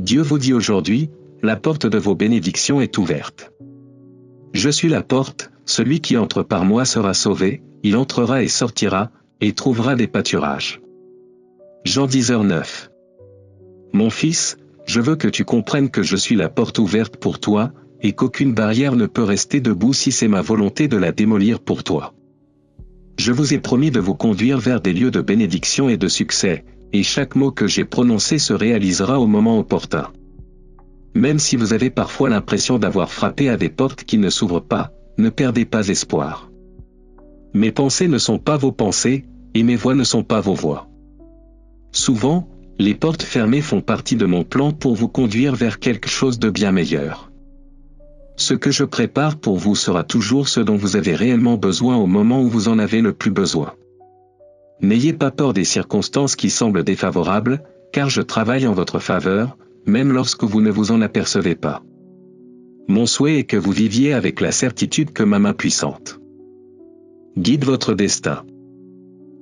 Dieu vous dit aujourd'hui, la porte de vos bénédictions est ouverte. Je suis la porte, celui qui entre par moi sera sauvé, il entrera et sortira, et trouvera des pâturages. Jean 10h09. Mon fils, je veux que tu comprennes que je suis la porte ouverte pour toi, et qu'aucune barrière ne peut rester debout si c'est ma volonté de la démolir pour toi. Je vous ai promis de vous conduire vers des lieux de bénédiction et de succès, et chaque mot que j'ai prononcé se réalisera au moment opportun. Même si vous avez parfois l'impression d'avoir frappé à des portes qui ne s'ouvrent pas, ne perdez pas espoir. Mes pensées ne sont pas vos pensées, et mes voix ne sont pas vos voix. Souvent, les portes fermées font partie de mon plan pour vous conduire vers quelque chose de bien meilleur. Ce que je prépare pour vous sera toujours ce dont vous avez réellement besoin au moment où vous en avez le plus besoin. N'ayez pas peur des circonstances qui semblent défavorables, car je travaille en votre faveur, même lorsque vous ne vous en apercevez pas. Mon souhait est que vous viviez avec la certitude que ma main puissante guide votre destin.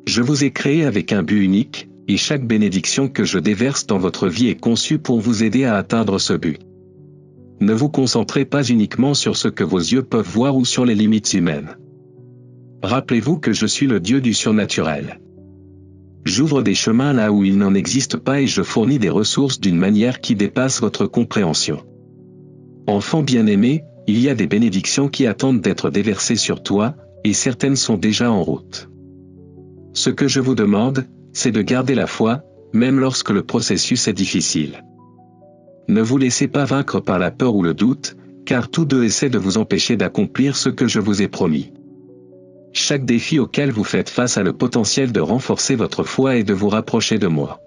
Je vous ai créé avec un but unique, et chaque bénédiction que je déverse dans votre vie est conçue pour vous aider à atteindre ce but. Ne vous concentrez pas uniquement sur ce que vos yeux peuvent voir ou sur les limites humaines. Rappelez-vous que je suis le Dieu du surnaturel. J'ouvre des chemins là où il n'en existe pas et je fournis des ressources d'une manière qui dépasse votre compréhension. Enfant bien-aimé, il y a des bénédictions qui attendent d'être déversées sur toi, et certaines sont déjà en route. Ce que je vous demande, c'est de garder la foi, même lorsque le processus est difficile. Ne vous laissez pas vaincre par la peur ou le doute, car tous deux essaient de vous empêcher d'accomplir ce que je vous ai promis. Chaque défi auquel vous faites face a le potentiel de renforcer votre foi et de vous rapprocher de moi.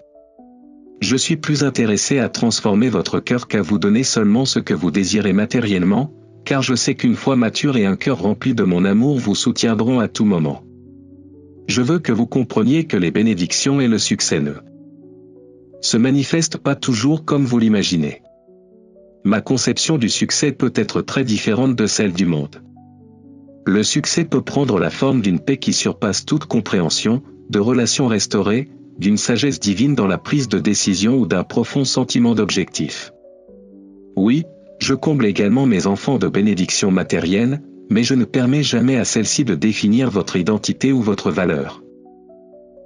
Je suis plus intéressé à transformer votre cœur qu'à vous donner seulement ce que vous désirez matériellement, car je sais qu'une foi mature et un cœur rempli de mon amour vous soutiendront à tout moment. Je veux que vous compreniez que les bénédictions et le succès ne se manifestent pas toujours comme vous l'imaginez. Ma conception du succès peut être très différente de celle du monde. Le succès peut prendre la forme d'une paix qui surpasse toute compréhension, de relations restaurées, d'une sagesse divine dans la prise de décision ou d'un profond sentiment d'objectif. Oui, je comble également mes enfants de bénédictions matérielles, mais je ne permets jamais à celle-ci de définir votre identité ou votre valeur.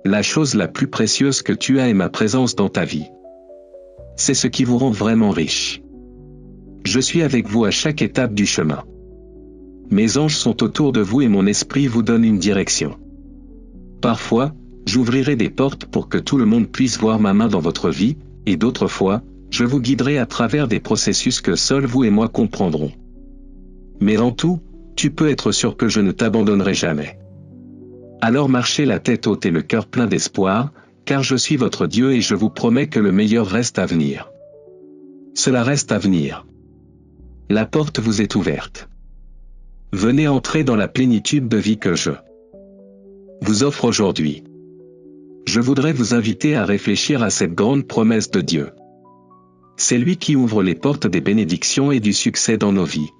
La chose la plus précieuse que tu as est ma présence dans ta vie. C'est ce qui vous rend vraiment riche. Je suis avec vous à chaque étape du chemin. Mes anges sont autour de vous et mon esprit vous donne une direction. Parfois, j'ouvrirai des portes pour que tout le monde puisse voir ma main dans votre vie, et d'autres fois, je vous guiderai à travers des processus que seuls vous et moi comprendrons. Mais en tout, tu peux être sûr que je ne t'abandonnerai jamais. Alors marchez la tête haute et le cœur plein d'espoir, car je suis votre Dieu et je vous promets que le meilleur reste à venir. Cela reste à venir. La porte vous est ouverte. Venez entrer dans la plénitude de vie que je vous offre aujourd'hui. Je voudrais vous inviter à réfléchir à cette grande promesse de Dieu. C'est lui qui ouvre les portes des bénédictions et du succès dans nos vies.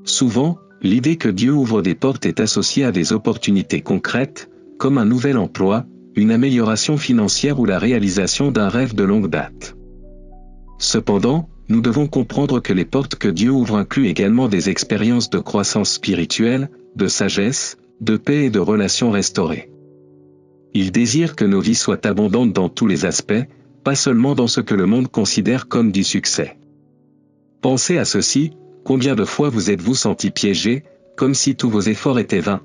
Souvent, l'idée que Dieu ouvre des portes est associée à des opportunités concrètes, comme un nouvel emploi, une amélioration financière ou la réalisation d'un rêve de longue date. Cependant, nous devons comprendre que les portes que Dieu ouvre incluent également des expériences de croissance spirituelle, de sagesse, de paix et de relations restaurées. Il désire que nos vies soient abondantes dans tous les aspects, pas seulement dans ce que le monde considère comme du succès. Pensez à ceci, combien de fois vous êtes-vous senti piégé, comme si tous vos efforts étaient vains?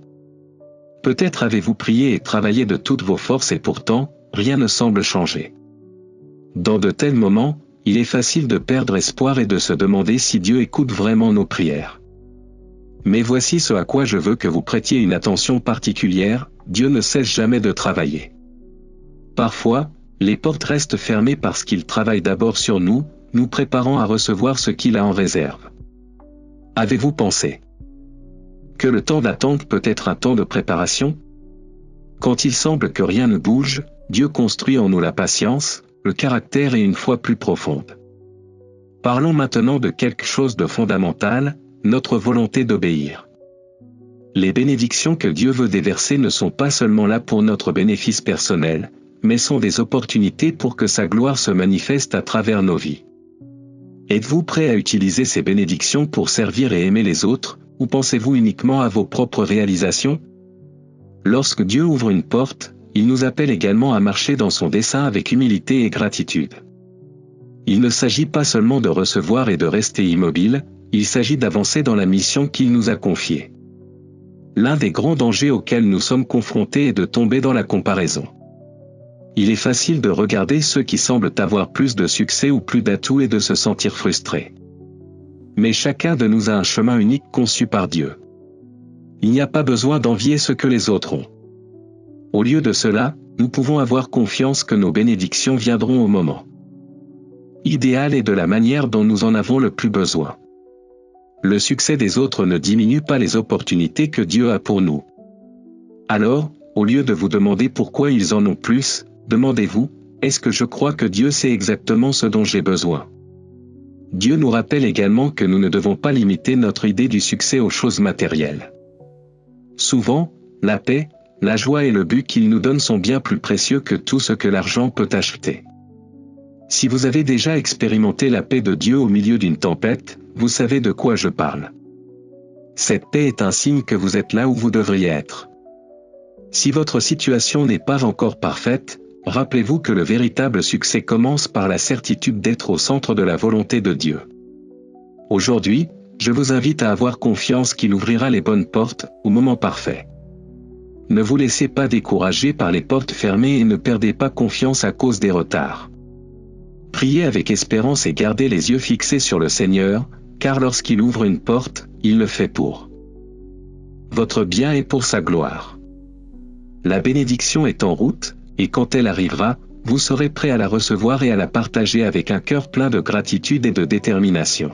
Peut-être avez-vous prié et travaillé de toutes vos forces et pourtant, rien ne semble changer. Dans de tels moments, il est facile de perdre espoir et de se demander si Dieu écoute vraiment nos prières. Mais voici ce à quoi je veux que vous prêtiez une attention particulière, Dieu ne cesse jamais de travailler. Parfois, les portes restent fermées parce qu'il travaille d'abord sur nous, nous préparant à recevoir ce qu'il a en réserve. Avez-vous pensé que le temps d'attente peut être un temps de préparation? Quand il semble que rien ne bouge, Dieu construit en nous la patience, le caractère et une foi plus profonde. Parlons maintenant de quelque chose de fondamental, notre volonté d'obéir. Les bénédictions que Dieu veut déverser ne sont pas seulement là pour notre bénéfice personnel, mais sont des opportunités pour que sa gloire se manifeste à travers nos vies. Êtes-vous prêt à utiliser ces bénédictions pour servir et aimer les autres, ou pensez-vous uniquement à vos propres réalisations? Lorsque Dieu ouvre une porte, il nous appelle également à marcher dans son dessein avec humilité et gratitude. Il ne s'agit pas seulement de recevoir et de rester immobile, il s'agit d'avancer dans la mission qu'il nous a confiée. L'un des grands dangers auxquels nous sommes confrontés est de tomber dans la comparaison. Il est facile de regarder ceux qui semblent avoir plus de succès ou plus d'atouts et de se sentir frustré. Mais chacun de nous a un chemin unique conçu par Dieu. Il n'y a pas besoin d'envier ce que les autres ont. Au lieu de cela, nous pouvons avoir confiance que nos bénédictions viendront au moment idéal et de la manière dont nous en avons le plus besoin. Le succès des autres ne diminue pas les opportunités que Dieu a pour nous. Alors, au lieu de vous demander pourquoi ils en ont plus, demandez-vous, est-ce que je crois que Dieu sait exactement ce dont j'ai besoin? Dieu nous rappelle également que nous ne devons pas limiter notre idée du succès aux choses matérielles. Souvent, la paix, la joie et le but qu'il nous donne sont bien plus précieux que tout ce que l'argent peut acheter. Si vous avez déjà expérimenté la paix de Dieu au milieu d'une tempête, vous savez de quoi je parle. Cette paix est un signe que vous êtes là où vous devriez être. Si votre situation n'est pas encore parfaite, rappelez-vous que le véritable succès commence par la certitude d'être au centre de la volonté de Dieu. Aujourd'hui, je vous invite à avoir confiance qu'il ouvrira les bonnes portes, au moment parfait. Ne vous laissez pas décourager par les portes fermées et ne perdez pas confiance à cause des retards. Priez avec espérance et gardez les yeux fixés sur le Seigneur, car lorsqu'il ouvre une porte, il le fait pour votre bien et pour sa gloire. La bénédiction est en route, et quand elle arrivera, vous serez prêt à la recevoir et à la partager avec un cœur plein de gratitude et de détermination.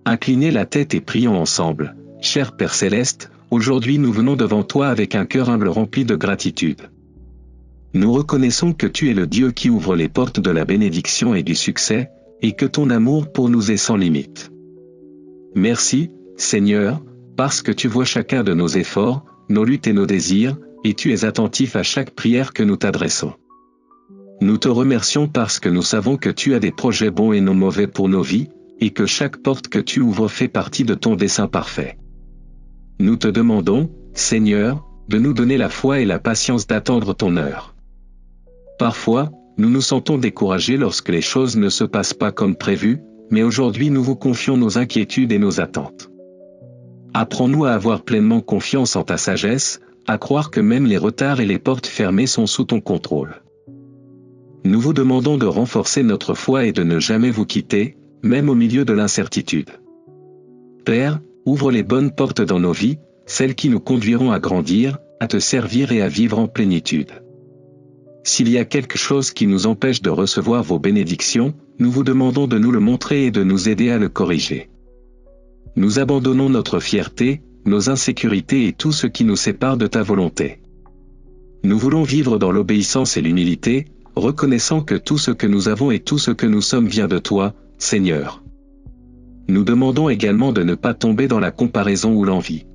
Inclinez la tête et prions ensemble. Cher Père Céleste, aujourd'hui nous venons devant toi avec un cœur humble rempli de gratitude. Nous reconnaissons que tu es le Dieu qui ouvre les portes de la bénédiction et du succès, et que ton amour pour nous est sans limite. Merci, Seigneur, parce que tu vois chacun de nos efforts, nos luttes et nos désirs, et tu es attentif à chaque prière que nous t'adressons. Nous te remercions parce que nous savons que tu as des projets bons et non mauvais pour nos vies, et que chaque porte que tu ouvres fait partie de ton dessein parfait. Nous te demandons, Seigneur, de nous donner la foi et la patience d'attendre ton heure. Parfois, nous nous sentons découragés lorsque les choses ne se passent pas comme prévu, mais aujourd'hui nous vous confions nos inquiétudes et nos attentes. Apprends-nous à avoir pleinement confiance en ta sagesse, à croire que même les retards et les portes fermées sont sous ton contrôle. Nous vous demandons de renforcer notre foi et de ne jamais vous quitter, même au milieu de l'incertitude. Père, ouvre les bonnes portes dans nos vies, celles qui nous conduiront à grandir, à te servir et à vivre en plénitude. S'il y a quelque chose qui nous empêche de recevoir vos bénédictions, nous vous demandons de nous le montrer et de nous aider à le corriger. Nous abandonnons notre fierté, nos insécurités et tout ce qui nous sépare de ta volonté. Nous voulons vivre dans l'obéissance et l'humilité, reconnaissant que tout ce que nous avons et tout ce que nous sommes vient de toi, Seigneur. Nous demandons également de ne pas tomber dans la comparaison ou l'envie.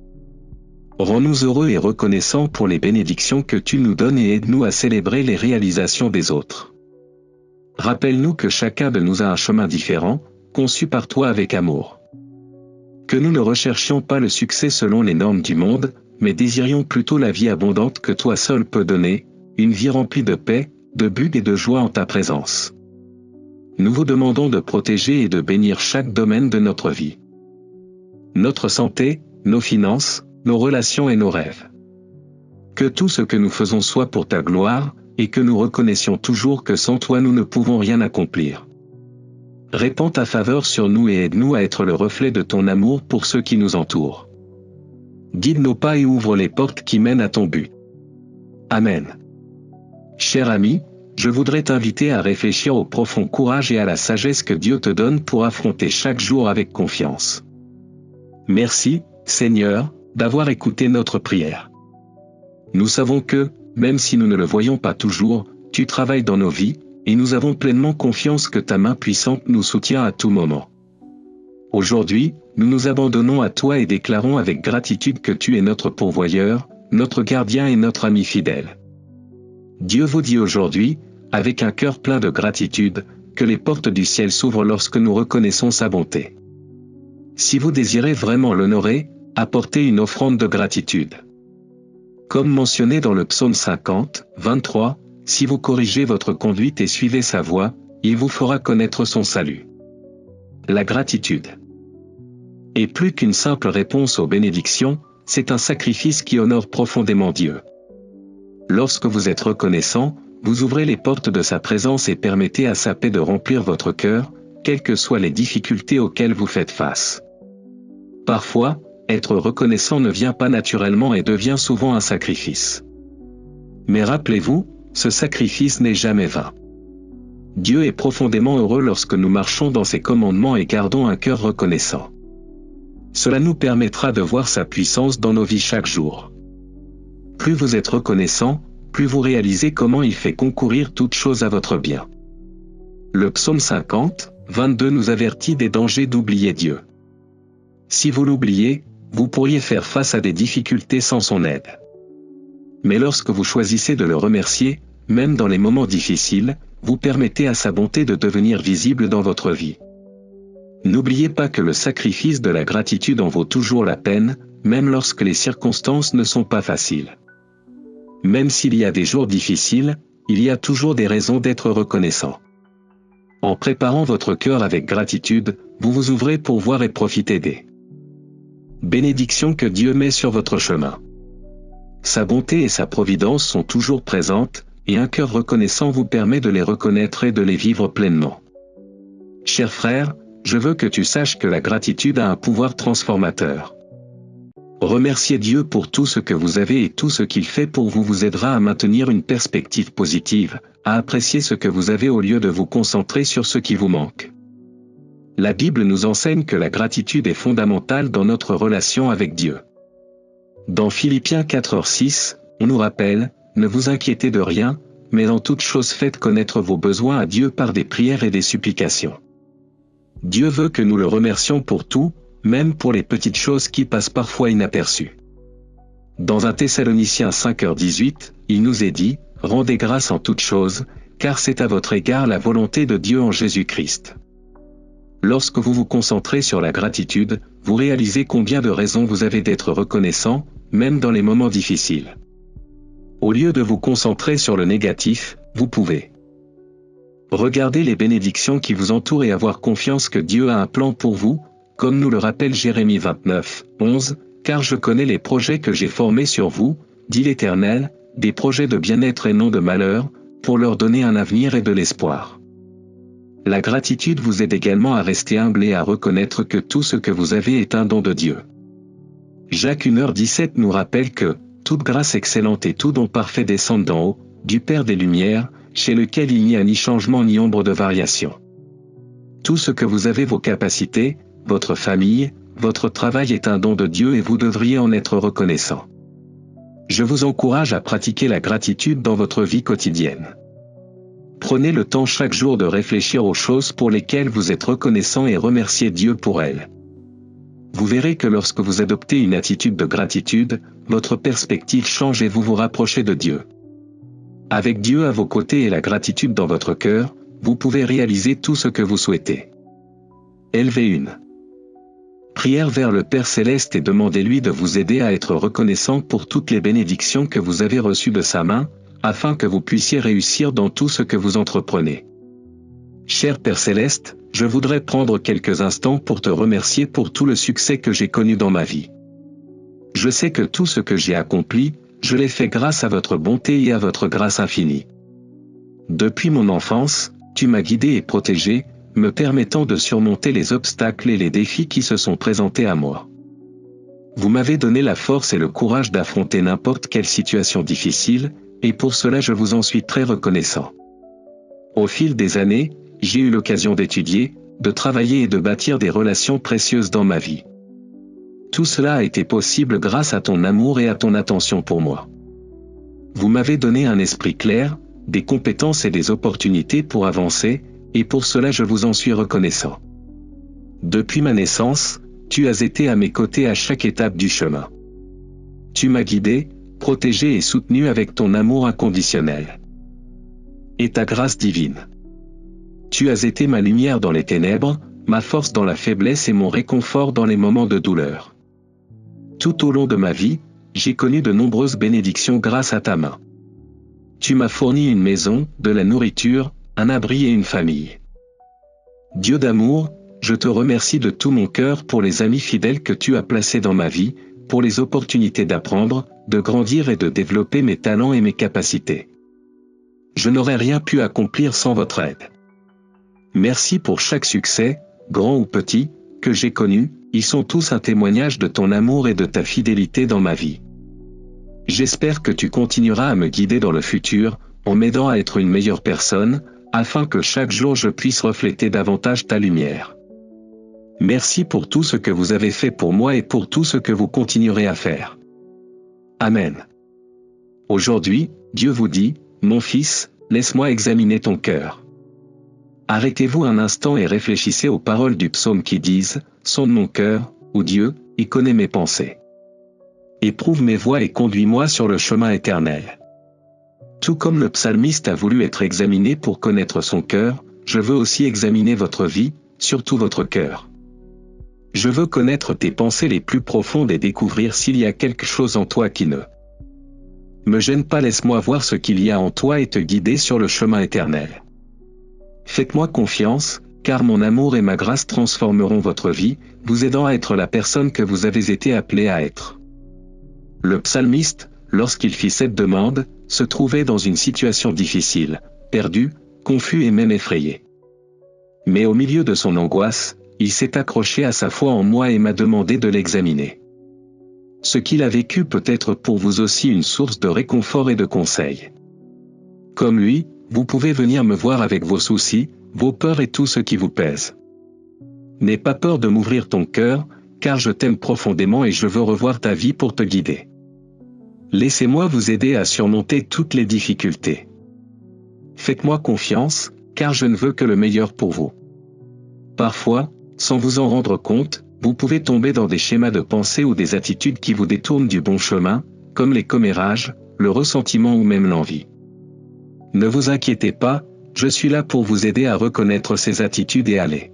Rends-nous heureux et reconnaissants pour les bénédictions que tu nous donnes et aide-nous à célébrer les réalisations des autres. Rappelle-nous que chacun de nous a un chemin différent, conçu par toi avec amour. Que nous ne recherchions pas le succès selon les normes du monde, mais désirions plutôt la vie abondante que toi seul peux donner, une vie remplie de paix, de but et de joie en ta présence. Nous vous demandons de protéger et de bénir chaque domaine de notre vie. Notre santé, nos finances, nos relations et nos rêves. Que tout ce que nous faisons soit pour ta gloire, et que nous reconnaissions toujours que sans toi nous ne pouvons rien accomplir. Répands ta faveur sur nous et aide-nous à être le reflet de ton amour pour ceux qui nous entourent. Guide nos pas et ouvre les portes qui mènent à ton but. Amen. Cher ami, je voudrais t'inviter à réfléchir au profond courage et à la sagesse que Dieu te donne pour affronter chaque jour avec confiance. Merci, Seigneur, d'avoir écouté notre prière. Nous savons que, même si nous ne le voyons pas toujours, tu travailles dans nos vies, et nous avons pleinement confiance que ta main puissante nous soutient à tout moment. Aujourd'hui, nous nous abandonnons à toi et déclarons avec gratitude que tu es notre pourvoyeur, notre gardien et notre ami fidèle. Dieu vous dit aujourd'hui, avec un cœur plein de gratitude, que les portes du ciel s'ouvrent lorsque nous reconnaissons sa bonté. Si vous désirez vraiment l'honorer, apportez une offrande de gratitude. Comme mentionné dans le psaume 50, 23, si vous corrigez votre conduite et suivez sa voie, il vous fera connaître son salut. La gratitude est plus qu'une simple réponse aux bénédictions, c'est un sacrifice qui honore profondément Dieu. Lorsque vous êtes reconnaissant, vous ouvrez les portes de sa présence et permettez à sa paix de remplir votre cœur, quelles que soient les difficultés auxquelles vous faites face. Parfois, être reconnaissant ne vient pas naturellement et devient souvent un sacrifice. Mais rappelez-vous, ce sacrifice n'est jamais vain. Dieu est profondément heureux lorsque nous marchons dans ses commandements et gardons un cœur reconnaissant. Cela nous permettra de voir sa puissance dans nos vies chaque jour. Plus vous êtes reconnaissant, plus vous réalisez comment il fait concourir toutes choses à votre bien. Le psaume 50, 22 nous avertit des dangers d'oublier Dieu. Si vous l'oubliez, vous pourriez faire face à des difficultés sans son aide. Mais lorsque vous choisissez de le remercier, même dans les moments difficiles, vous permettez à sa bonté de devenir visible dans votre vie. N'oubliez pas que le sacrifice de la gratitude en vaut toujours la peine, même lorsque les circonstances ne sont pas faciles. Même s'il y a des jours difficiles, il y a toujours des raisons d'être reconnaissant. En préparant votre cœur avec gratitude, vous vous ouvrez pour voir et profiter des bénédictions que Dieu met sur votre chemin. Sa bonté et sa providence sont toujours présentes, et un cœur reconnaissant vous permet de les reconnaître et de les vivre pleinement. Cher frère, je veux que tu saches que la gratitude a un pouvoir transformateur. Remercier Dieu pour tout ce que vous avez et tout ce qu'il fait pour vous vous aidera à maintenir une perspective positive, à apprécier ce que vous avez au lieu de vous concentrer sur ce qui vous manque. La Bible nous enseigne que la gratitude est fondamentale dans notre relation avec Dieu. Dans Philippiens 4:6, on nous rappelle, « Ne vous inquiétez de rien, mais en toute chose faites connaître vos besoins à Dieu par des prières et des supplications. » Dieu veut que nous le remercions pour tout, même pour les petites choses qui passent parfois inaperçues. Dans 1 Thessaloniciens 5:18, il nous est dit, « Rendez grâce en toutes choses, car c'est à votre égard la volonté de Dieu en Jésus-Christ. » Lorsque vous vous concentrez sur la gratitude, vous réalisez combien de raisons vous avez d'être reconnaissant, même dans les moments difficiles. Au lieu de vous concentrer sur le négatif, vous pouvez regarder les bénédictions qui vous entourent et avoir confiance que Dieu a un plan pour vous, comme nous le rappelle Jérémie 29:11, « Car je connais les projets que j'ai formés sur vous, dit l'Éternel, des projets de bien-être et non de malheur, pour leur donner un avenir et de l'espoir. » La gratitude vous aide également à rester humble et à reconnaître que tout ce que vous avez est un don de Dieu. Jacques 1:17 nous rappelle que « Toute grâce excellente et tout don parfait descendent d'en haut, du Père des Lumières, chez lequel il n'y a ni changement ni ombre de variation. » Tout ce que vous avez, vos capacités, votre famille, votre travail est un don de Dieu et vous devriez en être reconnaissant. Je vous encourage à pratiquer la gratitude dans votre vie quotidienne. Prenez le temps chaque jour de réfléchir aux choses pour lesquelles vous êtes reconnaissant et remerciez Dieu pour elles. Vous verrez que lorsque vous adoptez une attitude de gratitude, votre perspective change et vous vous rapprochez de Dieu. Avec Dieu à vos côtés et la gratitude dans votre cœur, vous pouvez réaliser tout ce que vous souhaitez. Élevez une prière vers le Père Céleste et demandez-lui de vous aider à être reconnaissant pour toutes les bénédictions que vous avez reçues de sa main, afin que vous puissiez réussir dans tout ce que vous entreprenez. Cher Père Céleste, je voudrais prendre quelques instants pour te remercier pour tout le succès que j'ai connu dans ma vie. Je sais que tout ce que j'ai accompli, je l'ai fait grâce à votre bonté et à votre grâce infinie. Depuis mon enfance, tu m'as guidé et protégé, me permettant de surmonter les obstacles et les défis qui se sont présentés à moi. Vous m'avez donné la force et le courage d'affronter n'importe quelle situation difficile, et pour cela je vous en suis très reconnaissant. Au fil des années, j'ai eu l'occasion d'étudier, de travailler et de bâtir des relations précieuses dans ma vie. Tout cela a été possible grâce à ton amour et à ton attention pour moi. Vous m'avez donné un esprit clair, des compétences et des opportunités pour avancer, et pour cela je vous en suis reconnaissant. Depuis ma naissance, tu as été à mes côtés à chaque étape du chemin. Tu m'as guidé, protégé et soutenu avec ton amour inconditionnel et ta grâce divine. Tu as été ma lumière dans les ténèbres, ma force dans la faiblesse et mon réconfort dans les moments de douleur. Tout au long de ma vie, j'ai connu de nombreuses bénédictions grâce à ta main. Tu m'as fourni une maison, de la nourriture, un abri et une famille. Dieu d'amour, je te remercie de tout mon cœur pour les amis fidèles que tu as placés dans ma vie, pour les opportunités d'apprendre, de grandir et de développer mes talents et mes capacités. Je n'aurais rien pu accomplir sans votre aide. Merci pour chaque succès, grand ou petit, que j'ai connu, ils sont tous un témoignage de ton amour et de ta fidélité dans ma vie. J'espère que tu continueras à me guider dans le futur, en m'aidant à être une meilleure personne, afin que chaque jour je puisse refléter davantage ta lumière. Merci pour tout ce que vous avez fait pour moi et pour tout ce que vous continuerez à faire. Amen. Aujourd'hui, Dieu vous dit, mon fils, laisse-moi examiner ton cœur. Arrêtez-vous un instant et réfléchissez aux paroles du psaume qui disent, sonde mon cœur, ô Dieu, et connais mes pensées. Éprouve mes voies et conduis-moi sur le chemin éternel. Tout comme le psalmiste a voulu être examiné pour connaître son cœur, je veux aussi examiner votre vie, surtout votre cœur. Je veux connaître tes pensées les plus profondes et découvrir s'il y a quelque chose en toi qui ne me gêne pas. Laisse-moi voir ce qu'il y a en toi et te guider sur le chemin éternel. Faites-moi confiance, car mon amour et ma grâce transformeront votre vie, vous aidant à être la personne que vous avez été appelé à être. Le psalmiste, lorsqu'il fit cette demande, se trouvait dans une situation difficile, perdu, confus et même effrayé. Mais au milieu de son angoisse, il s'est accroché à sa foi en moi et m'a demandé de l'examiner. Ce qu'il a vécu peut être pour vous aussi une source de réconfort et de conseils. Comme lui, vous pouvez venir me voir avec vos soucis, vos peurs et tout ce qui vous pèse. N'aie pas peur de m'ouvrir ton cœur, car je t'aime profondément et je veux revoir ta vie pour te guider. Laissez-moi vous aider à surmonter toutes les difficultés. Faites-moi confiance, car je ne veux que le meilleur pour vous. Parfois, sans vous en rendre compte, vous pouvez tomber dans des schémas de pensée ou des attitudes qui vous détournent du bon chemin, comme les commérages, le ressentiment ou même l'envie. Ne vous inquiétez pas, je suis là pour vous aider à reconnaître ces attitudes et à les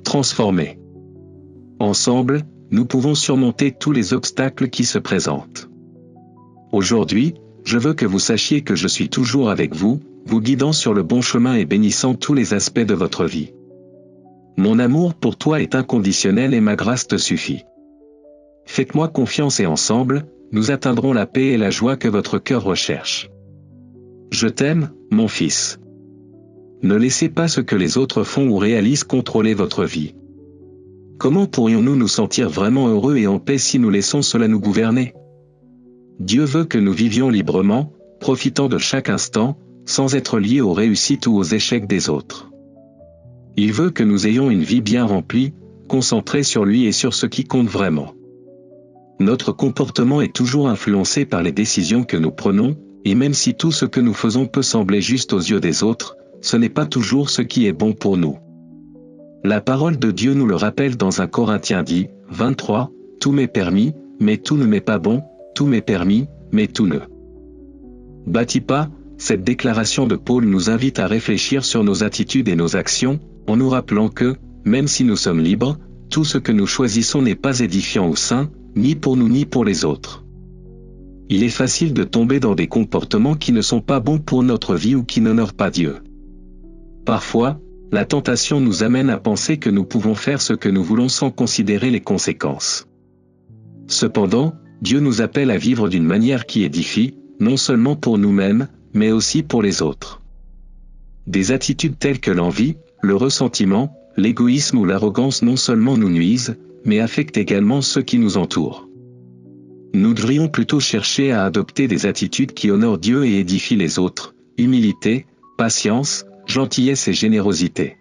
transformer. Ensemble, nous pouvons surmonter tous les obstacles qui se présentent. Aujourd'hui, je veux que vous sachiez que je suis toujours avec vous, vous guidant sur le bon chemin et bénissant tous les aspects de votre vie. Mon amour pour toi est inconditionnel et ma grâce te suffit. Faites-moi confiance et ensemble, nous atteindrons la paix et la joie que votre cœur recherche. Je t'aime, mon fils. Ne laissez pas ce que les autres font ou réalisent contrôler votre vie. Comment pourrions-nous nous sentir vraiment heureux et en paix si nous laissons cela nous gouverner ? Dieu veut que nous vivions librement, profitant de chaque instant, sans être liés aux réussites ou aux échecs des autres. Il veut que nous ayons une vie bien remplie, concentrée sur lui et sur ce qui compte vraiment. Notre comportement est toujours influencé par les décisions que nous prenons, et même si tout ce que nous faisons peut sembler juste aux yeux des autres, ce n'est pas toujours ce qui est bon pour nous. La parole de Dieu nous le rappelle dans 1 Corinthiens 10, 23, « Tout m'est permis, mais tout ne m'est pas bon, tout m'est permis, mais tout ne bâtit pas ». Cette déclaration de Paul nous invite à réfléchir sur nos attitudes et nos actions, en nous rappelant que, même si nous sommes libres, tout ce que nous choisissons n'est pas édifiant ou sain, ni pour nous ni pour les autres. Il est facile de tomber dans des comportements qui ne sont pas bons pour notre vie ou qui n'honorent pas Dieu. Parfois, la tentation nous amène à penser que nous pouvons faire ce que nous voulons sans considérer les conséquences. Cependant, Dieu nous appelle à vivre d'une manière qui édifie, non seulement pour nous-mêmes, mais aussi pour les autres. Des attitudes telles que l'envie, le ressentiment, l'égoïsme ou l'arrogance non seulement nous nuisent, mais affectent également ceux qui nous entourent. Nous devrions plutôt chercher à adopter des attitudes qui honorent Dieu et édifient les autres, humilité, patience, gentillesse et générosité.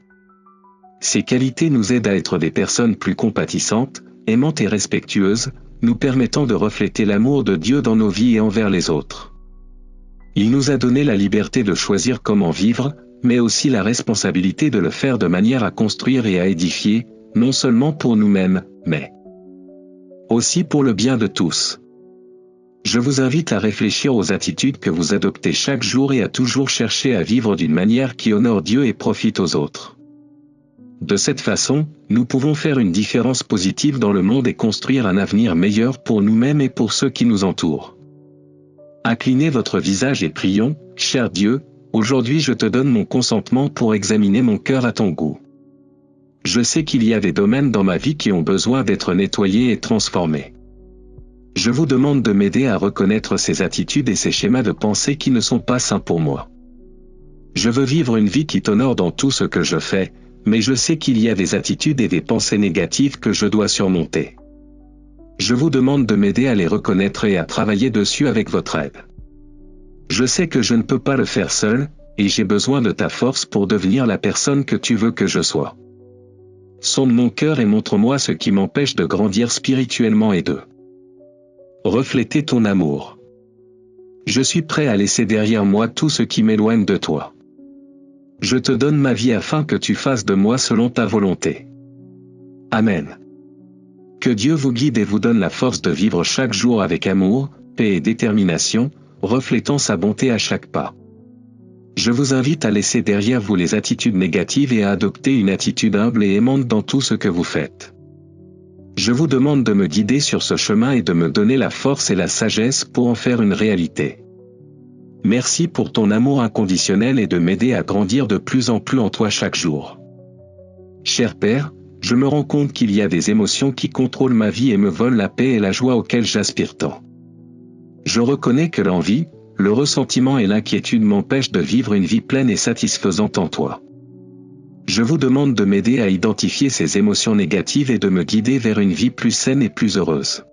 Ces qualités nous aident à être des personnes plus compatissantes, aimantes et respectueuses, nous permettant de refléter l'amour de Dieu dans nos vies et envers les autres. Il nous a donné la liberté de choisir comment vivre, mais aussi la responsabilité de le faire de manière à construire et à édifier, non seulement pour nous-mêmes, mais aussi pour le bien de tous. Je vous invite à réfléchir aux attitudes que vous adoptez chaque jour et à toujours chercher à vivre d'une manière qui honore Dieu et profite aux autres. De cette façon, nous pouvons faire une différence positive dans le monde et construire un avenir meilleur pour nous-mêmes et pour ceux qui nous entourent. Inclinez votre visage et prions, cher Dieu, aujourd'hui je te donne mon consentement pour examiner mon cœur à ton goût. Je sais qu'il y a des domaines dans ma vie qui ont besoin d'être nettoyés et transformés. Je vous demande de m'aider à reconnaître ces attitudes et ces schémas de pensée qui ne sont pas sains pour moi. Je veux vivre une vie qui t'honore dans tout ce que je fais, mais je sais qu'il y a des attitudes et des pensées négatives que je dois surmonter. Je vous demande de m'aider à les reconnaître et à travailler dessus avec votre aide. Je sais que je ne peux pas le faire seul, et j'ai besoin de ta force pour devenir la personne que tu veux que je sois. Sonde mon cœur et montre-moi ce qui m'empêche de grandir spirituellement et de refléter ton amour. Je suis prêt à laisser derrière moi tout ce qui m'éloigne de toi. Je te donne ma vie afin que tu fasses de moi selon ta volonté. Amen. Que Dieu vous guide et vous donne la force de vivre chaque jour avec amour, paix et détermination, reflétant sa bonté à chaque pas. Je vous invite à laisser derrière vous les attitudes négatives et à adopter une attitude humble et aimante dans tout ce que vous faites. Je vous demande de me guider sur ce chemin et de me donner la force et la sagesse pour en faire une réalité. Merci pour ton amour inconditionnel et de m'aider à grandir de plus en plus en toi chaque jour. Cher Père, je me rends compte qu'il y a des émotions qui contrôlent ma vie et me volent la paix et la joie auxquelles j'aspire tant. Je reconnais que l'envie, le ressentiment et l'inquiétude m'empêchent de vivre une vie pleine et satisfaisante en toi. Je vous demande de m'aider à identifier ces émotions négatives et de me guider vers une vie plus saine et plus heureuse.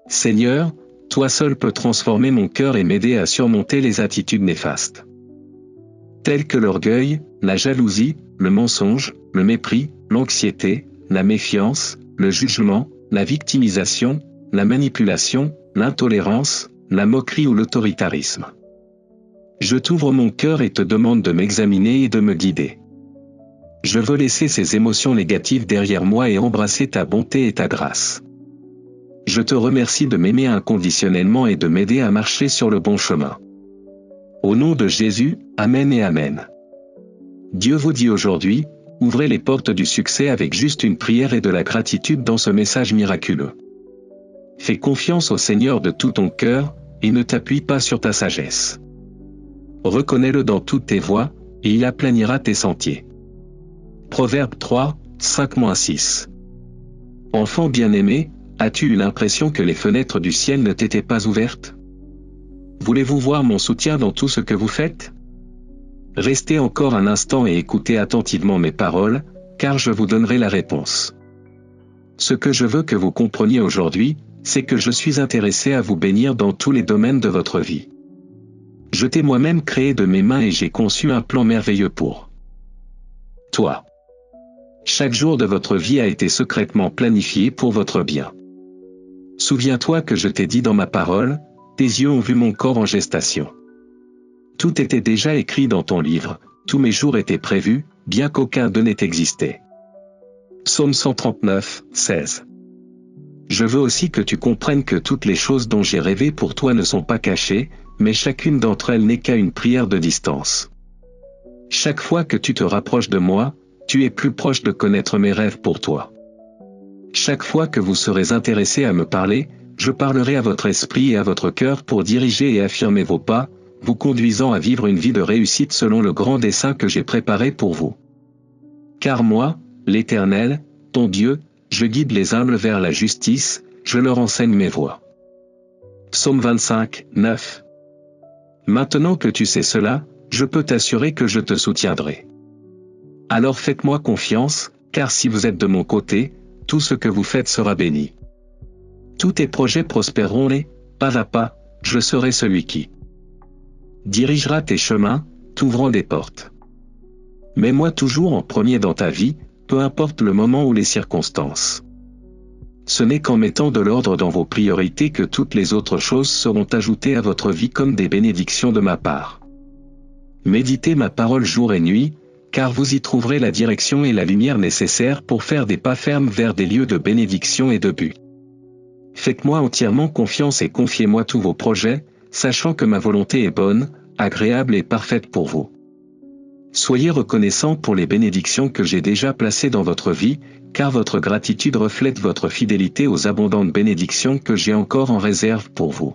Seigneur, toi seul peux transformer mon cœur et m'aider à surmonter les attitudes néfastes. Telles que l'orgueil, la jalousie, le mensonge, le mépris, l'anxiété, la méfiance, le jugement, la victimisation, la manipulation, l'intolérance, la moquerie ou l'autoritarisme. Je t'ouvre mon cœur et te demande de m'examiner et de me guider. Je veux laisser ces émotions négatives derrière moi et embrasser ta bonté et ta grâce. Je te remercie de m'aimer inconditionnellement et de m'aider à marcher sur le bon chemin. Au nom de Jésus, Amen et Amen. Dieu vous dit aujourd'hui, ouvrez les portes du succès avec juste une prière et de la gratitude dans ce message miraculeux. Fais confiance au Seigneur de tout ton cœur, et ne t'appuie pas sur ta sagesse. Reconnais-le dans toutes tes voies, et il aplanira tes sentiers. Proverbe 3, 5-6. Enfant bien-aimé, as-tu eu l'impression que les fenêtres du ciel ne t'étaient pas ouvertes? Voulez-vous voir mon soutien dans tout ce que vous faites? Restez encore un instant et écoutez attentivement mes paroles, car je vous donnerai la réponse. Ce que je veux que vous compreniez aujourd'hui, c'est que je suis intéressé à vous bénir dans tous les domaines de votre vie. Je t'ai moi-même créé de mes mains et j'ai conçu un plan merveilleux pour toi. Chaque jour de votre vie a été secrètement planifié pour votre bien. Souviens-toi que je t'ai dit dans ma parole, tes yeux ont vu mon corps en gestation. Tout était déjà écrit dans ton livre, tous mes jours étaient prévus, bien qu'aucun d'eux n'ait existé. Psaume 139, 16. Je veux aussi que tu comprennes que toutes les choses dont j'ai rêvé pour toi ne sont pas cachées, mais chacune d'entre elles n'est qu'à une prière de distance. Chaque fois que tu te rapproches de moi, tu es plus proche de connaître mes rêves pour toi. Chaque fois que vous serez intéressé à me parler, je parlerai à votre esprit et à votre cœur pour diriger et affirmer vos pas, vous conduisant à vivre une vie de réussite selon le grand dessein que j'ai préparé pour vous. Car moi, l'Éternel, ton Dieu, je guide les humbles vers la justice, je leur enseigne mes voies. Psaume 25, 9. Maintenant que tu sais cela, je peux t'assurer que je te soutiendrai. Alors faites-moi confiance, car si vous êtes de mon côté, tout ce que vous faites sera béni. Tous tes projets prospéreront et, pas à pas, je serai celui qui dirigera tes chemins, t'ouvrant des portes. Mets-moi toujours en premier dans ta vie, peu importe le moment ou les circonstances. Ce n'est qu'en mettant de l'ordre dans vos priorités que toutes les autres choses seront ajoutées à votre vie comme des bénédictions de ma part. Méditez ma parole jour et nuit, car vous y trouverez la direction et la lumière nécessaires pour faire des pas fermes vers des lieux de bénédiction et de but. Faites-moi entièrement confiance et confiez-moi tous vos projets, sachant que ma volonté est bonne, agréable et parfaite pour vous. Soyez reconnaissant pour les bénédictions que j'ai déjà placées dans votre vie, car votre gratitude reflète votre fidélité aux abondantes bénédictions que j'ai encore en réserve pour vous.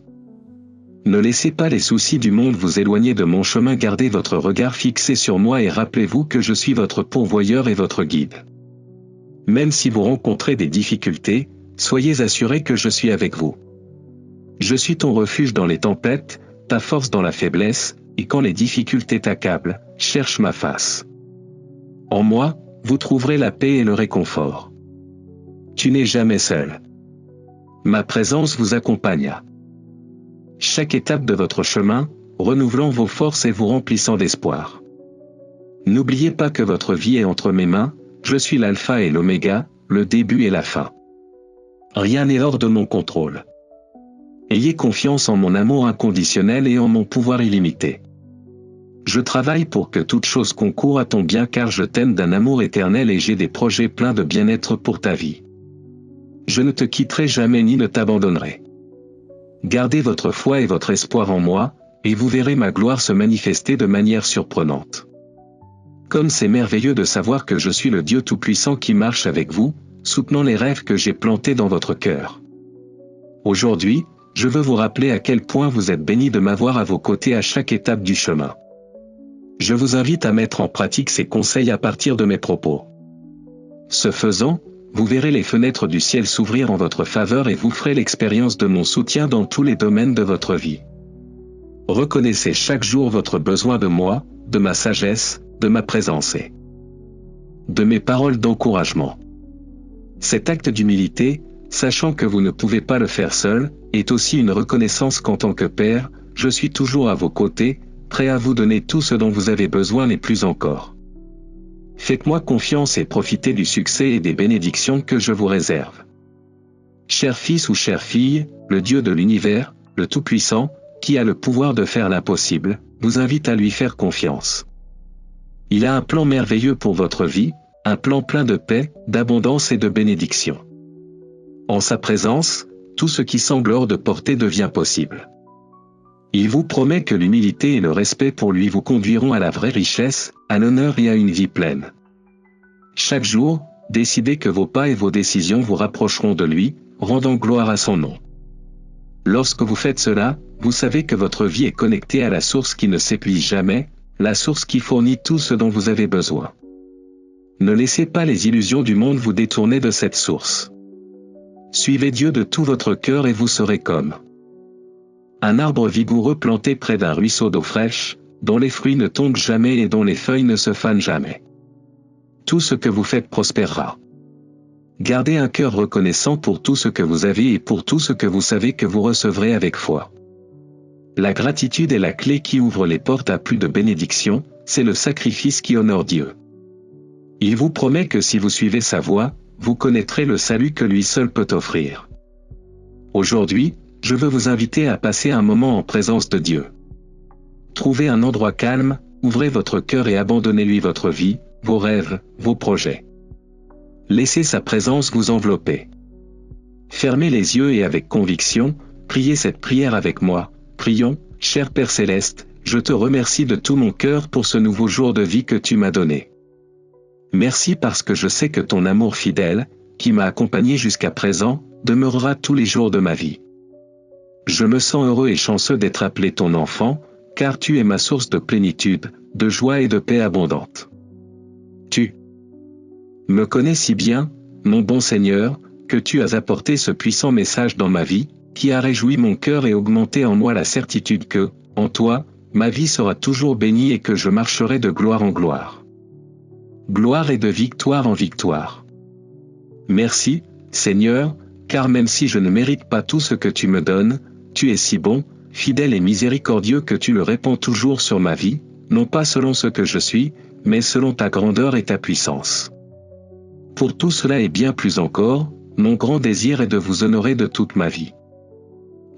Ne laissez pas les soucis du monde vous éloigner de mon chemin, gardez votre regard fixé sur moi et rappelez-vous que je suis votre pourvoyeur et votre guide. Même si vous rencontrez des difficultés, soyez assurés que je suis avec vous. Je suis ton refuge dans les tempêtes, ta force dans la faiblesse, et quand les difficultés t'accablent, cherche ma face. En moi, vous trouverez la paix et le réconfort. Tu n'es jamais seul. Ma présence vous accompagne à chaque étape de votre chemin, renouvelant vos forces et vous remplissant d'espoir. N'oubliez pas que votre vie est entre mes mains, je suis l'alpha et l'oméga, le début et la fin. Rien n'est hors de mon contrôle. Ayez confiance en mon amour inconditionnel et en mon pouvoir illimité. Je travaille pour que toute chose concourt à ton bien car je t'aime d'un amour éternel et j'ai des projets pleins de bien-être pour ta vie. Je ne te quitterai jamais ni ne t'abandonnerai. Gardez votre foi et votre espoir en moi, et vous verrez ma gloire se manifester de manière surprenante. Comme c'est merveilleux de savoir que je suis le Dieu Tout-Puissant qui marche avec vous, soutenant les rêves que j'ai plantés dans votre cœur. Aujourd'hui, je veux vous rappeler à quel point vous êtes bénis de m'avoir à vos côtés à chaque étape du chemin. Je vous invite à mettre en pratique ces conseils à partir de mes propos. Ce faisant, vous verrez les fenêtres du ciel s'ouvrir en votre faveur et vous ferez l'expérience de mon soutien dans tous les domaines de votre vie. Reconnaissez chaque jour votre besoin de moi, de ma sagesse, de ma présence et de mes paroles d'encouragement. Cet acte d'humilité, sachant que vous ne pouvez pas le faire seul, est aussi une reconnaissance qu'en tant que Père, je suis toujours à vos côtés, prêt à vous donner tout ce dont vous avez besoin et plus encore. Faites-moi confiance et profitez du succès et des bénédictions que je vous réserve. Cher fils ou chère fille, le Dieu de l'univers, le Tout-Puissant, qui a le pouvoir de faire l'impossible, vous invite à lui faire confiance. Il a un plan merveilleux pour votre vie, un plan plein de paix, d'abondance et de bénédiction. En sa présence, tout ce qui semble hors de portée devient possible. Il vous promet que l'humilité et le respect pour lui vous conduiront à la vraie richesse, à l'honneur et à une vie pleine. Chaque jour, décidez que vos pas et vos décisions vous rapprocheront de lui, rendant gloire à son nom. Lorsque vous faites cela, vous savez que votre vie est connectée à la source qui ne s'épuise jamais, la source qui fournit tout ce dont vous avez besoin. Ne laissez pas les illusions du monde vous détourner de cette source. Suivez Dieu de tout votre cœur et vous serez comme un arbre vigoureux planté près d'un ruisseau d'eau fraîche, dont les fruits ne tombent jamais et dont les feuilles ne se fanent jamais. Tout ce que vous faites prospérera. Gardez un cœur reconnaissant pour tout ce que vous avez et pour tout ce que vous savez que vous recevrez avec foi. La gratitude est la clé qui ouvre les portes à plus de bénédictions, c'est le sacrifice qui honore Dieu. Il vous promet que si vous suivez sa voie, vous connaîtrez le salut que lui seul peut offrir. Aujourd'hui, je veux vous inviter à passer un moment en présence de Dieu. Trouvez un endroit calme, ouvrez votre cœur et abandonnez-lui votre vie, vos rêves, vos projets. Laissez sa présence vous envelopper. Fermez les yeux et avec conviction, priez cette prière avec moi. Prions, cher Père Céleste, je te remercie de tout mon cœur pour ce nouveau jour de vie que tu m'as donné. Merci parce que je sais que ton amour fidèle, qui m'a accompagné jusqu'à présent, demeurera tous les jours de ma vie. Je me sens heureux et chanceux d'être appelé ton enfant, car tu es ma source de plénitude, de joie et de paix abondante. Tu me connais si bien, mon bon Seigneur, que tu as apporté ce puissant message dans ma vie, qui a réjoui mon cœur et augmenté en moi la certitude que, en toi, ma vie sera toujours bénie et que je marcherai de gloire en gloire. Gloire et de victoire en victoire. Merci, Seigneur, car même si je ne mérite pas tout ce que tu me donnes, tu es si bon, fidèle et miséricordieux que tu le répands toujours sur ma vie, non pas selon ce que je suis, mais selon ta grandeur et ta puissance. Pour tout cela et bien plus encore, mon grand désir est de vous honorer de toute ma vie.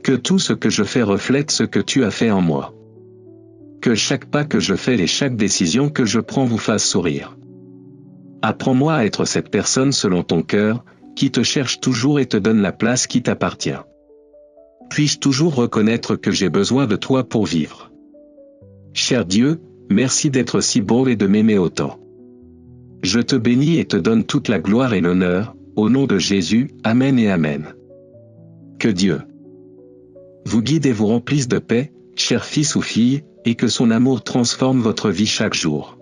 Que tout ce que je fais reflète ce que tu as fait en moi. Que chaque pas que je fais et chaque décision que je prends vous fasse sourire. Apprends-moi à être cette personne selon ton cœur, qui te cherche toujours et te donne la place qui t'appartient. Puis-je toujours reconnaître que j'ai besoin de toi pour vivre? Cher Dieu, merci d'être si beau et de m'aimer autant. Je te bénis et te donne toute la gloire et l'honneur, au nom de Jésus, Amen et Amen. Que Dieu vous guide et vous remplisse de paix, chers fils ou filles, et que son amour transforme votre vie chaque jour.